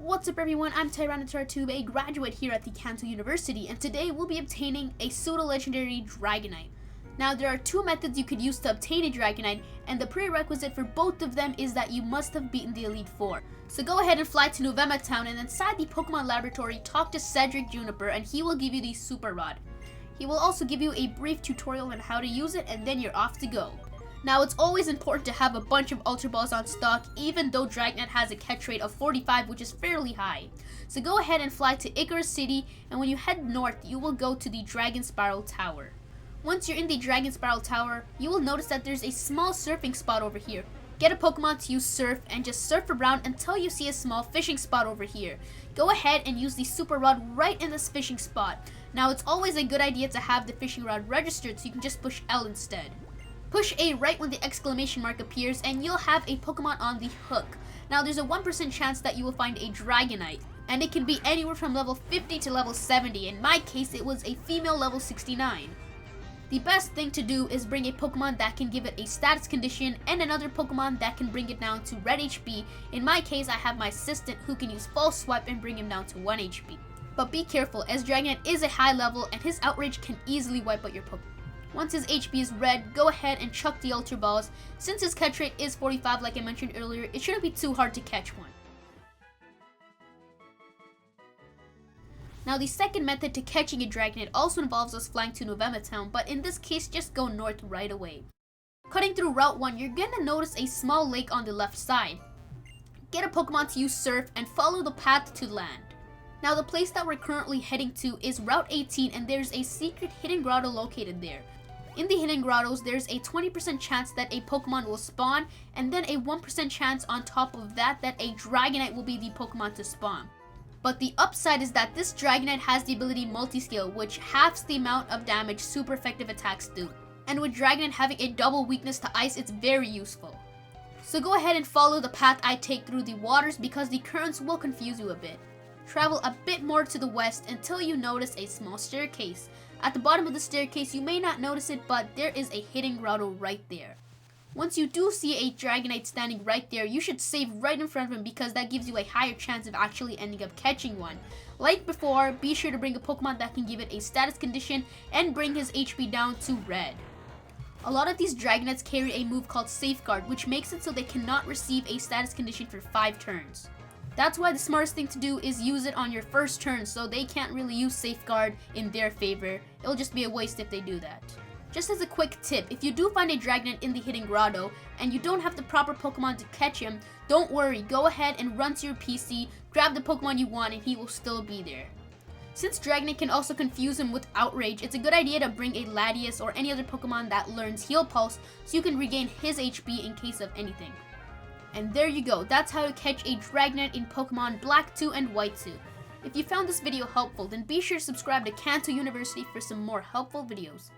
What's up everyone, I'm Tyranitar, a graduate here at the Kanto University, and today we'll be obtaining a pseudo-legendary Dragonite. Now there are two methods you could use to obtain a Dragonite, and the prerequisite for both of them is that you must have beaten the Elite Four. So go ahead and fly to Novema Town, and inside the Pokemon Laboratory, talk to Cedric Juniper and he will give you the Super Rod. He will also give you a brief tutorial on how to use it, and then you're off to go. Now, it's always important to have a bunch of Ultra Balls on stock, even though Dragonite has a catch rate of 45, which is fairly high. So go ahead and fly to Icarus City, and when you head north, you will go to the Dragon Spiral Tower. Once you're in the Dragon Spiral Tower, you will notice that there's a small surfing spot over here. Get a Pokemon to use Surf, and just surf around until you see a small fishing spot over here. Go ahead and use the Super Rod right in this fishing spot. Now, it's always a good idea to have the fishing rod registered, so you can just push L instead. Push A right when the exclamation mark appears and you'll have a Pokemon on the hook. Now there's a 1% chance that you will find a Dragonite, and it can be anywhere from level 50 to level 70. In my case, it was a female level 69. The best thing to do is bring a Pokemon that can give it a status condition and another Pokemon that can bring it down to red HP. In my case, I have my assistant who can use False Swipe and bring him down to 1 HP. But be careful, as Dragonite is a high level and his outrage can easily wipe out your Pokemon. Once his HP is red, go ahead and chuck the Ultra Balls. Since his catch rate is 45 like I mentioned earlier, it shouldn't be too hard to catch one. Now the second method to catching a Dragonite also involves us flying to Novema Town, but in this case just go north right away. Cutting through Route 1, you're gonna notice a small lake on the left side. Get a Pokemon to use Surf and follow the path to land. Now the place that we're currently heading to is Route 18, and there's a secret hidden grotto located there. In the hidden grottos, there's a 20% chance that a Pokemon will spawn, and then a 1% chance on top of that a Dragonite will be the Pokemon to spawn. But the upside is that this Dragonite has the ability Multi-Scale, which halves the amount of damage super effective attacks do. And with Dragonite having a double weakness to ice, it's very useful. So go ahead and follow the path I take through the waters because the currents will confuse you a bit. Travel a bit more to the west until you notice a small staircase. At the bottom of the staircase, you may not notice it, but there is a hidden grotto right there. Once you do see a Dragonite standing right there, you should save right in front of him because that gives you a higher chance of actually ending up catching one. Like before, be sure to bring a Pokemon that can give it a status condition and bring his HP down to red. A lot of these Dragonites carry a move called Safeguard, which makes it so they cannot receive a status condition for 5 turns. That's why the smartest thing to do is use it on your first turn, so they can't really use Safeguard in their favor. It'll just be a waste if they do that. Just as a quick tip, if you do find a Dragonite in the hidden grotto and you don't have the proper Pokemon to catch him, don't worry, go ahead and run to your PC, grab the Pokemon you want, and he will still be there. Since Dragonite can also confuse him with Outrage, it's a good idea to bring a Latias or any other Pokemon that learns Heal Pulse so you can regain his HP in case of anything. And there you go, that's how to catch a Dragonite in Pokemon Black 2 and White 2. If you found this video helpful, then be sure to subscribe to Kanto University for some more helpful videos.